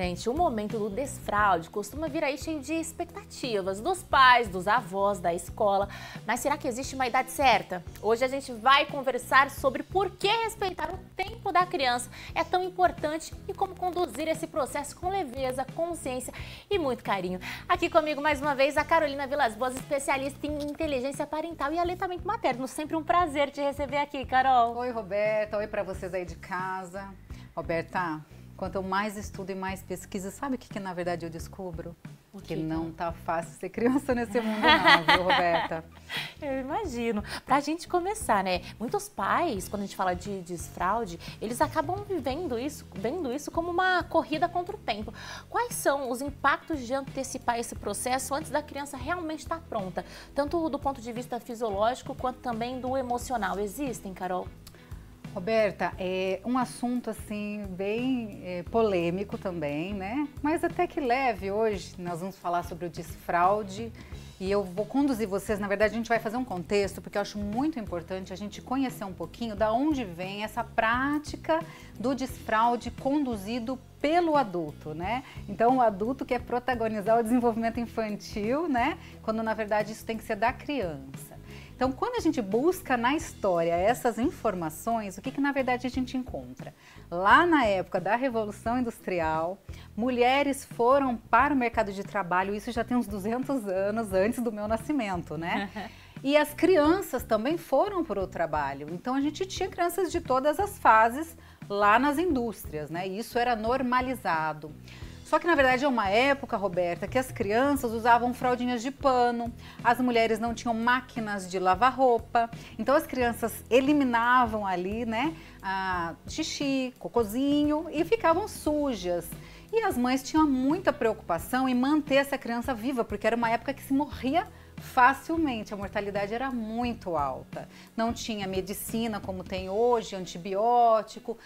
Gente, o momento do desfraude costuma vir aí cheio de expectativas dos pais, dos avós, da escola. Mas será que existe uma idade certa? Hoje a gente vai conversar sobre por que respeitar o tempo da criança é tão importante e como conduzir esse processo com leveza, consciência e muito carinho. Aqui comigo mais uma vez a Carolina Vilas Boas, especialista em inteligência parental e aleitamento materno. Sempre um prazer te receber aqui, Carol. Oi, Roberta. Oi para vocês aí de casa. Roberta, quanto eu mais estudo e mais pesquiso, sabe o que na verdade eu descubro? Que não tá fácil ser criança nesse mundo não, viu, Roberta? Eu imagino. Pra gente começar, né? Muitos pais, quando a gente fala de desfraude, eles acabam vendo isso como uma corrida contra o tempo. Quais são os impactos de antecipar esse processo antes da criança realmente estar pronta? Tanto do ponto de vista fisiológico, quanto também do emocional. Existem, Carol? Roberta, é um assunto assim bem polêmico também, né? Mas até que leve. Hoje nós vamos falar sobre o desfraude e eu vou conduzir vocês. Na verdade, a gente vai fazer um contexto porque eu acho muito importante a gente conhecer um pouquinho da onde vem essa prática do desfraude conduzido pelo adulto, né? Então, o adulto quer protagonizar o desenvolvimento infantil, né? Quando na verdade isso tem que ser da criança. Então, quando a gente busca na história essas informações, o que na verdade a gente encontra? Lá na época da Revolução Industrial, mulheres foram para o mercado de trabalho, isso já tem uns 200 anos antes do meu nascimento, né? E as crianças também foram para o trabalho. Então, a gente tinha crianças de todas as fases lá nas indústrias, né? E isso era normalizado. Só que, na verdade, é uma época, Roberta, que as crianças usavam fraldinhas de pano, as mulheres não tinham máquinas de lavar roupa, então as crianças eliminavam ali, né, xixi, cocôzinho e ficavam sujas. E as mães tinham muita preocupação em manter essa criança viva, porque era uma época que se morria facilmente, a mortalidade era muito alta. Não tinha medicina como tem hoje, antibiótico,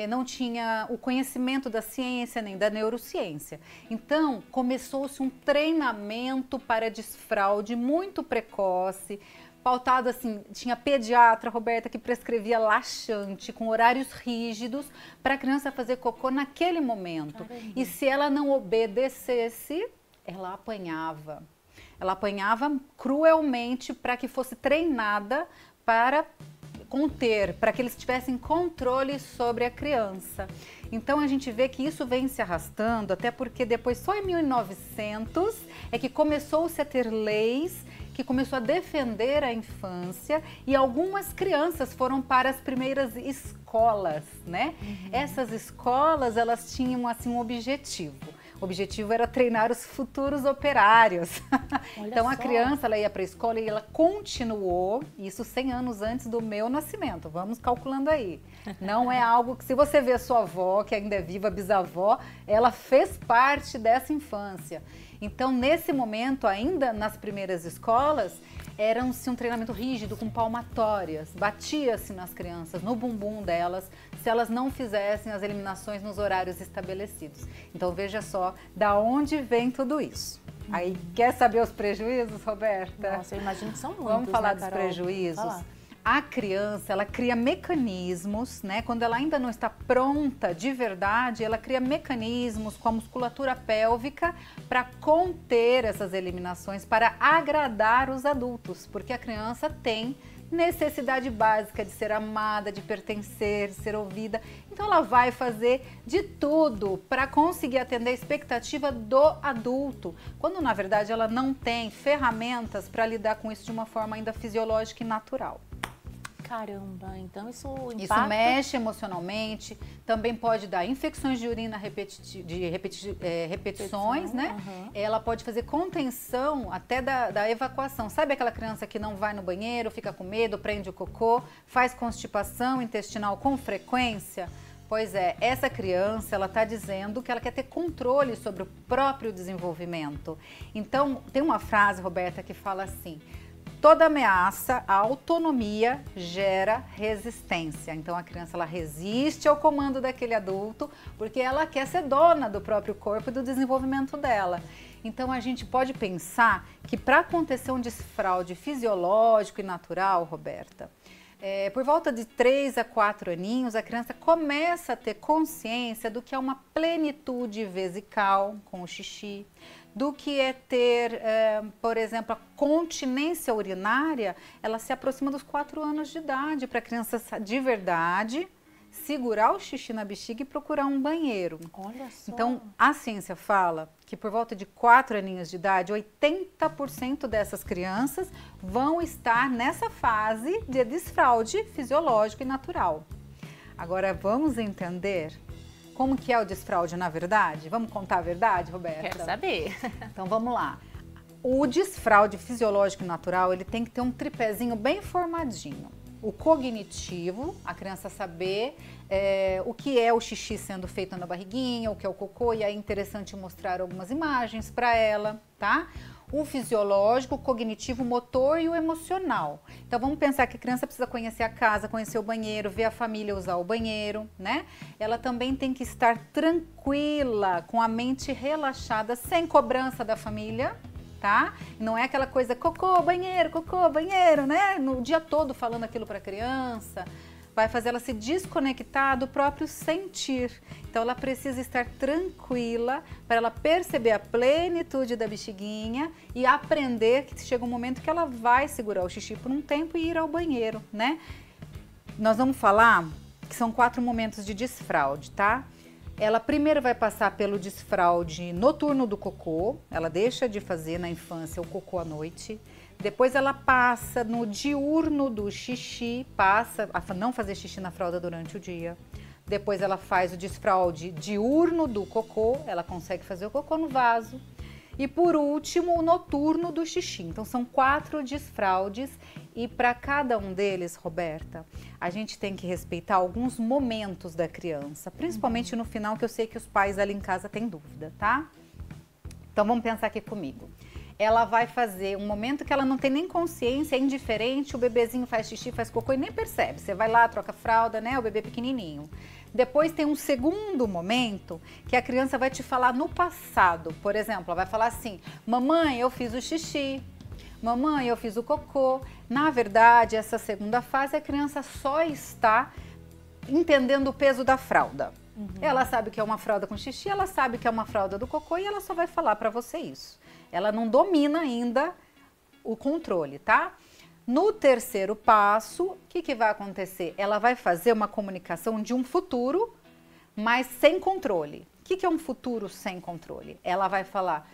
não tinha o conhecimento da ciência nem da neurociência. Então, começou-se um treinamento para desfraude muito precoce, pautado assim, tinha pediatra, Roberta, que prescrevia laxante, com horários rígidos, para a criança fazer cocô naquele momento. Caramba. E se ela não obedecesse, ela apanhava. Ela apanhava cruelmente para que fosse treinada para conter, para que eles tivessem controle sobre a criança. Então a gente vê que isso vem se arrastando, até porque depois só em 1900 é que começou-se a ter leis que começou a defender a infância e algumas crianças foram para as primeiras escolas, né? Essas escolas, elas tinham assim um objetivo. O objetivo era treinar os futuros operários. Então a criança, ela ia para a escola e ela continuou, isso 100 anos antes do meu nascimento, vamos calculando aí. Não é algo que, se você vê a sua avó, que ainda é viva, bisavó, ela fez parte dessa infância. Então, nesse momento, ainda nas primeiras escolas, era-se um treinamento rígido, com palmatórias, batia-se nas crianças, no bumbum delas, se elas não fizessem as eliminações nos horários estabelecidos. Então, veja só da onde vem tudo isso. Aí, quer saber os prejuízos, Roberta? Nossa, eu imagino que são muitos, Vamos falar, né, dos prejuízos? Falar. A criança, ela cria mecanismos, né? Quando ela ainda não está pronta de verdade, ela cria mecanismos com a musculatura pélvica para conter essas eliminações, para agradar os adultos, porque a criança tem necessidade básica de ser amada, de pertencer, de ser ouvida. Então ela vai fazer de tudo para conseguir atender a expectativa do adulto, quando na verdade ela não tem ferramentas para lidar com isso de uma forma ainda fisiológica e natural. Caramba, então isso impacta... Isso mexe emocionalmente, também pode dar infecções de urina repetições, né? Ela pode fazer contenção até da evacuação. Sabe aquela criança que não vai no banheiro, fica com medo, prende o cocô, faz constipação intestinal com frequência? Pois é, essa criança, ela está dizendo que ela quer ter controle sobre o próprio desenvolvimento. Então, tem uma frase, Roberta, que fala assim: toda ameaça à autonomia gera resistência. Então a criança, ela resiste ao comando daquele adulto porque ela quer ser dona do próprio corpo e do desenvolvimento dela. Então a gente pode pensar que para acontecer um desfraude fisiológico e natural, Roberta, Por volta de 3 a 4 aninhos, a criança começa a ter consciência do que é uma plenitude vesical com o xixi, do que é ter, por exemplo, a continência urinária. Ela se aproxima dos 4 anos de idade, para a criança de verdade segurar o xixi na bexiga e procurar um banheiro. Olha só. Então, a ciência fala que por volta de 4 aninhos de idade, 80% dessas crianças vão estar nessa fase de desfraude fisiológico e natural. Agora, vamos entender como que é o desfraude na verdade? Vamos contar a verdade, Roberta? Quero saber. Então, vamos lá. O desfraude fisiológico e natural, ele tem que ter um tripézinho bem formadinho. O cognitivo, a criança saber o que é o xixi sendo feito na barriguinha, o que é o cocô, e aí é interessante mostrar algumas imagens para ela, tá? O fisiológico, o cognitivo, o motor e o emocional. Então vamos pensar que a criança precisa conhecer a casa, conhecer o banheiro, ver a família usar o banheiro, né? Ela também tem que estar tranquila, com a mente relaxada, sem cobrança da família. Tá? Não é aquela coisa cocô, banheiro, né? No dia todo falando aquilo para a criança, vai fazer ela se desconectar do próprio sentir. Então ela precisa estar tranquila para ela perceber a plenitude da bexiguinha e aprender que chega um momento que ela vai segurar o xixi por um tempo e ir ao banheiro, né? Nós vamos falar que são 4 momentos de desfraude, tá? Ela primeiro vai passar pelo desfraude noturno do cocô, ela deixa de fazer na infância o cocô à noite. Depois ela passa no diurno do xixi, passa a não fazer xixi na fralda durante o dia. Depois ela faz o desfraude diurno do cocô, ela consegue fazer o cocô no vaso. E por último, o noturno do xixi. Então são 4 desfraudes e para cada um deles, Roberta, a gente tem que respeitar alguns momentos da criança, principalmente no final, que eu sei que os pais ali em casa têm dúvida, tá? Então vamos pensar aqui comigo. Ela vai fazer um momento que ela não tem nem consciência, é indiferente, o bebezinho faz xixi, faz cocô e nem percebe. Você vai lá, troca a fralda, né, o bebê pequenininho. Depois tem um segundo momento que a criança vai te falar no passado. Por exemplo, ela vai falar assim: mamãe, eu fiz o xixi. Mamãe, eu fiz o cocô. Na verdade, essa segunda fase, a criança só está entendendo o peso da fralda. Ela sabe que é uma fralda com xixi, ela sabe que é uma fralda do cocô e ela só vai falar para você isso. Ela não domina ainda o controle, tá? No terceiro passo, o que vai acontecer? Ela vai fazer uma comunicação de um futuro, mas sem controle. O que é um futuro sem controle? Ela vai falar: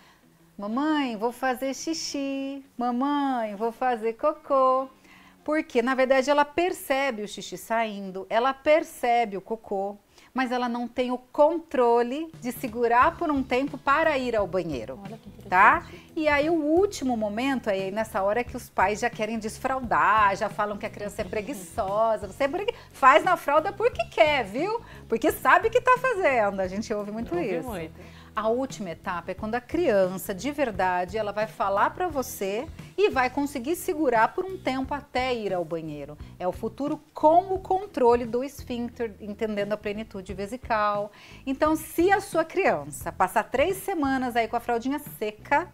mamãe, vou fazer xixi, mamãe, vou fazer cocô. Porque, na verdade, ela percebe o xixi saindo, ela percebe o cocô, mas ela não tem o controle de segurar por um tempo para ir ao banheiro. Olha que interessante. Tá? E aí o último momento, aí nessa hora é que os pais já querem desfraldar, já falam que a criança é preguiçosa. Você faz na fralda porque quer, viu? Porque sabe que tá fazendo. A gente ouve muito isso. Muito. A última etapa é quando a criança, de verdade, ela vai falar para você e vai conseguir segurar por um tempo até ir ao banheiro. É o futuro com o controle do esfíncter, entendendo a plenitude vesical. Então, se a sua criança passar 3 semanas aí com a fraldinha seca,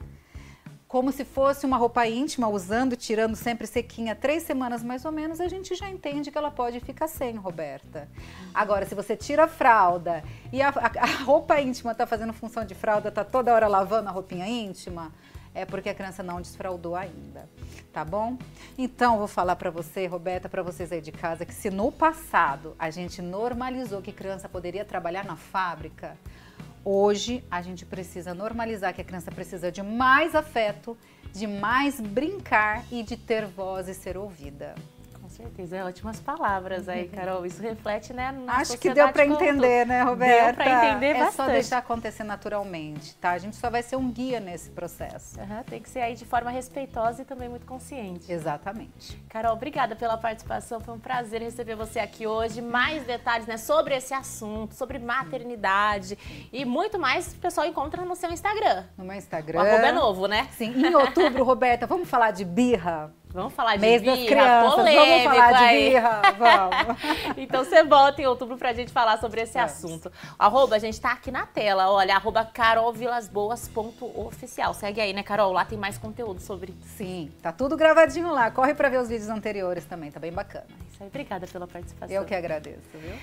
como se fosse uma roupa íntima, usando, tirando sempre sequinha, 3 semanas mais ou menos, a gente já entende que ela pode ficar sem, Roberta. Agora, se você tira a fralda e a roupa íntima está fazendo função de fralda, está toda hora lavando a roupinha íntima, é porque a criança não desfraldou ainda, tá bom? Então, vou falar para você, Roberta, para vocês aí de casa, que se no passado a gente normalizou que criança poderia trabalhar na fábrica, hoje a gente precisa normalizar que a criança precisa de mais afeto, de mais brincar e de ter voz e ser ouvida. Com certeza, ótimas palavras aí, Carol. Isso reflete, né, na Acho que deu para entender, né, Roberta? Deu para entender bastante. É só deixar acontecer naturalmente, tá? A gente só vai ser um guia nesse processo. Tem que ser aí de forma respeitosa e também muito consciente. Exatamente. Carol, obrigada pela participação. Foi um prazer receber você aqui hoje. Mais detalhes, né, sobre esse assunto, sobre maternidade e muito mais o pessoal encontra no seu Instagram. No meu Instagram. O arroba é novo, né? Sim. Em outubro, Roberta, vamos falar de birra? Vamos falar de Mês das birra, crianças, polêmico vamos falar de aí. birra, vamos. Então você volta em outubro pra gente falar sobre esse assunto. A gente tá aqui na tela, olha, @carolvilasboas.oficial. Segue aí, né, Carol? Lá tem mais conteúdo sobre. Sim, tá tudo gravadinho lá. Corre pra ver os vídeos anteriores também, tá bem bacana. Isso aí, obrigada pela participação. Eu que agradeço, viu?